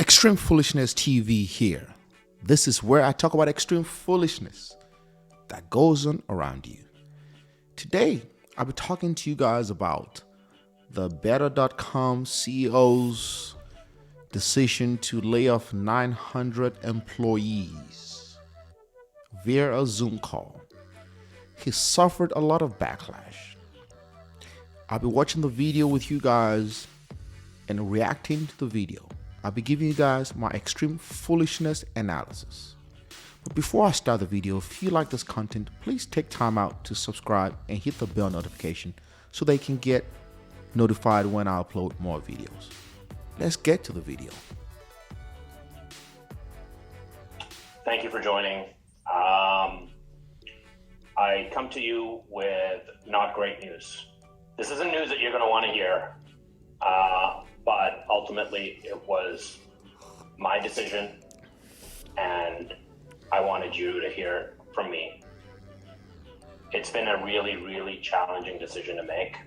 Extreme Foolishness TV here. This is where I talk about extreme foolishness that goes on around you. Today, I'll be talking to you guys about the Better.com CEO's decision to lay off 900 employees via a Zoom call. He suffered a lot of backlash. I'll be watching the video with you guys and reacting to the video. I'll be giving you guys my extreme foolishness analysis. But before I start the video, if you like this content, please take time out to subscribe and hit the bell notification so they can get notified when I upload more videos. Let's get to the video. Thank you for joining. I come to you with not great news. This isn't news that you're going to want to hear. But ultimately it was my decision and I wanted you to hear from me. It's been a really, really challenging decision to make.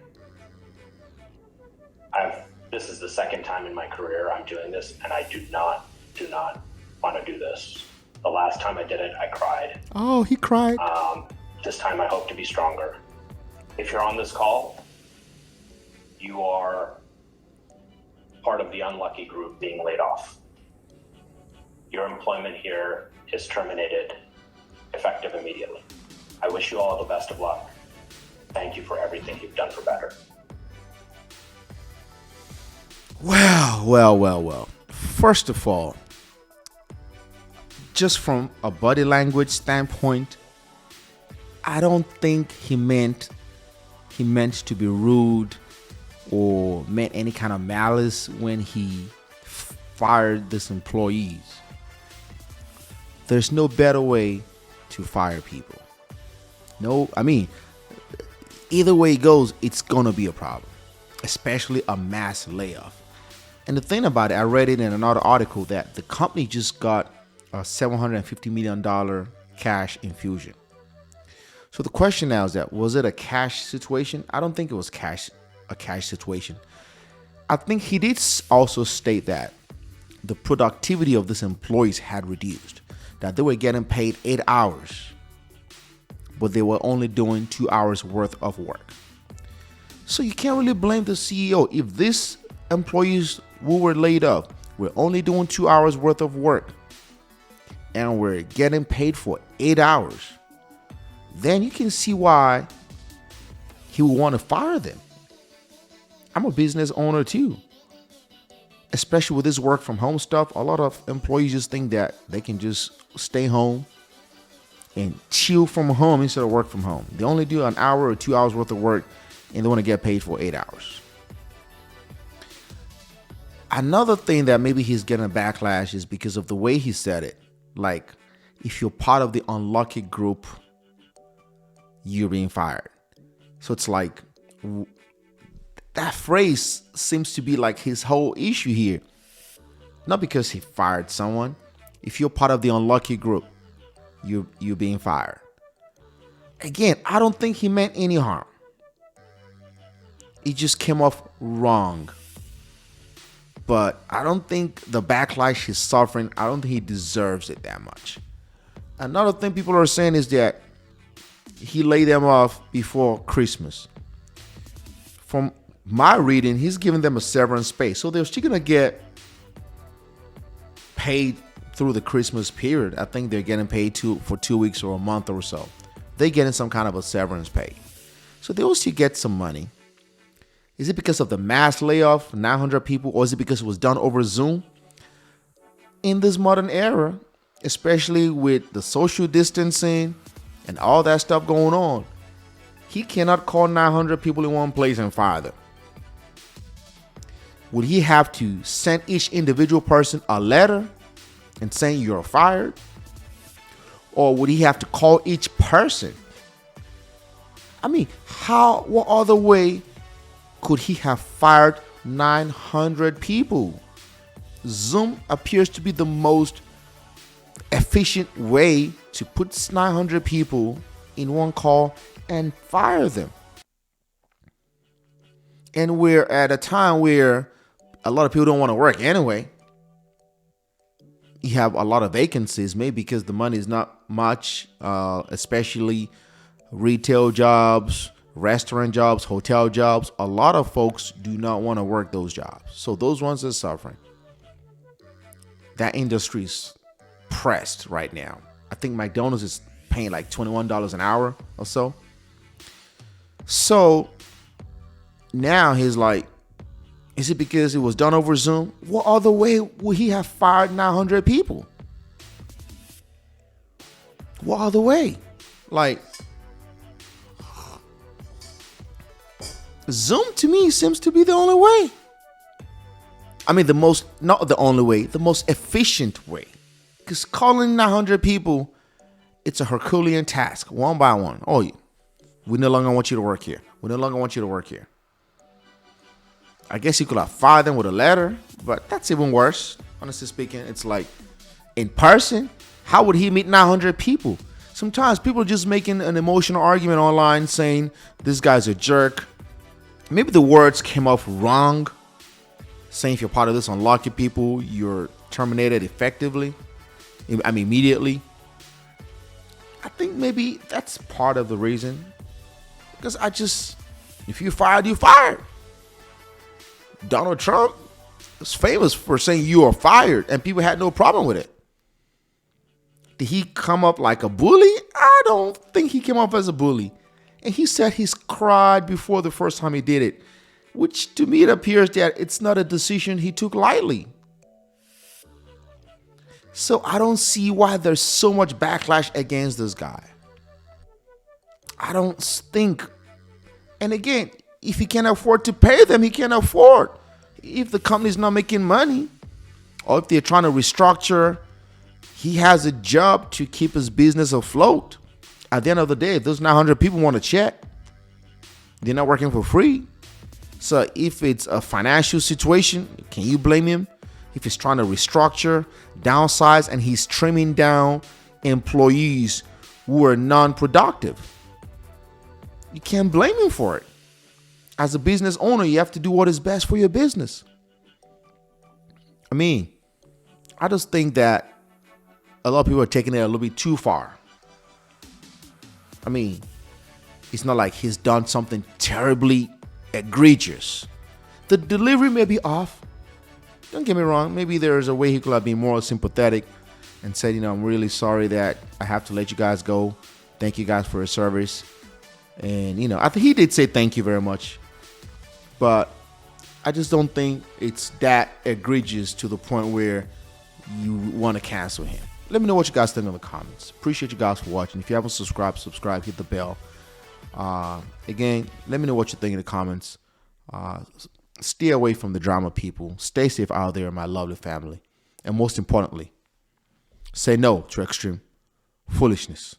This is the second time in my career I'm doing this, and I do not want to do this. The last time I did it, I cried. Oh, he cried. This time I hope to be stronger. If you're on this call, you are part of the unlucky group being laid off. Your employment here is terminated, effective immediately. I wish you all the best of luck. Thank you for everything you've done for Better. Well. First of all, just from a body language standpoint, I don't think he meant to be rude or meant any kind of malice when he fired these employees. There's no better way to fire people. Either way it goes, it's gonna be a problem, especially a mass layoff. And the thing about it, I read it in another article that the company just got a $750 million cash infusion. So the question now is that, was it a cash situation? I don't think it was a cash situation. I think he did also state that the productivity of these employees had reduced, that they were getting paid 8 hours, but they were only doing 2 hours worth of work. So you can't really blame the CEO. If these employees who were laid off were only doing 2 hours worth of work and were getting paid for 8 hours, then you can see why he would want to fire them. I'm a business owner too. Especially with this work from home stuff, a lot of employees just think that they can just stay home and chill from home instead of work from home. They only do an hour or 2 hours worth of work and they want to get paid for 8 hours. Another thing that maybe he's getting a backlash is because of the way he said it. Like, if you're part of the unlucky group, you're being fired. So it's like, that phrase seems to be like his whole issue here. Not because he fired someone. If you're part of the unlucky group, you're being fired. Again, I don't think he meant any harm. It just came off wrong. But I don't think the backlash he's suffering, I don't think he deserves it that much. Another thing people are saying is that he laid them off before Christmas. From my reading, he's giving them a severance pay. So they're still going to get paid through the Christmas period. I think they're getting paid for 2 weeks or a month or so. They're getting some kind of a severance pay. So they will still get some money. Is it because of the mass layoff, 900 people, or is it because it was done over Zoom? In this modern era, especially with the social distancing and all that stuff going on, he cannot call 900 people in one place and fire them. Would he have to send each individual person a letter and saying you're fired? Or would he have to call each person? What other way could he have fired 900 people? Zoom appears to be the most efficient way to put 900 people in one call and fire them. And we're at a time where a lot of people don't want to work anyway. you have a lot of vacancies, maybe because the money is not much, especially retail jobs, restaurant jobs, hotel jobs. A lot of folks do not want to work those jobs. So those ones are suffering. That industry is pressed right now. I think McDonald's is paying like $21 an hour or so. So now he's like, is it because it was done over Zoom? What other way would he have fired 900 people? What other way? Like, Zoom to me seems to be the only way. I mean, not the only way, the most efficient way. Because calling 900 people, it's a Herculean task, one by one. Oh, we no longer want you to work here. We no longer want you to work here. I guess you could have fired them with a letter, but that's even worse. Honestly speaking, it's like in person, how would he meet 900 people? Sometimes people are just making an emotional argument online saying this guy's a jerk. Maybe the words came off wrong, saying if you're part of this unlucky people, you're terminated effectively. I mean, immediately. I think maybe that's part of the reason. Because if you fired, you fired. Donald Trump is famous for saying you are fired, and people had no problem with it. Did he come up like a bully? I don't think he came up as a bully. And he said he's cried before the first time he did it, which to me it appears that it's not a decision he took lightly. So I don't see why there's so much backlash against this guy. I don't think. And again, if he can't afford to pay them, he can't afford. If the company's not making money, or if they're trying to restructure, he has a job to keep his business afloat. At the end of the day, if those 900 people want a check, they're not working for free. So if it's a financial situation, can you blame him? If he's trying to restructure, downsize, and he's trimming down employees who are non-productive, you can't blame him for it. As a business owner, you have to do what is best for your business. I mean, I just think that a lot of people are taking it a little bit too far. I mean, it's not like he's done something terribly egregious. The delivery may be off. Don't get me wrong. Maybe there's a way he could have been more sympathetic and said, I'm really sorry that I have to let you guys go. Thank you guys for your service. And, I think he did say thank you very much. But I just don't think it's that egregious to the point where you want to cancel him. Let me know what you guys think in the comments. Appreciate you guys for watching. If you haven't subscribed, hit the bell. Again, let me know what you think in the comments. Stay away from the drama, people. Stay safe out there, my lovely family. And most importantly, say no to extreme foolishness.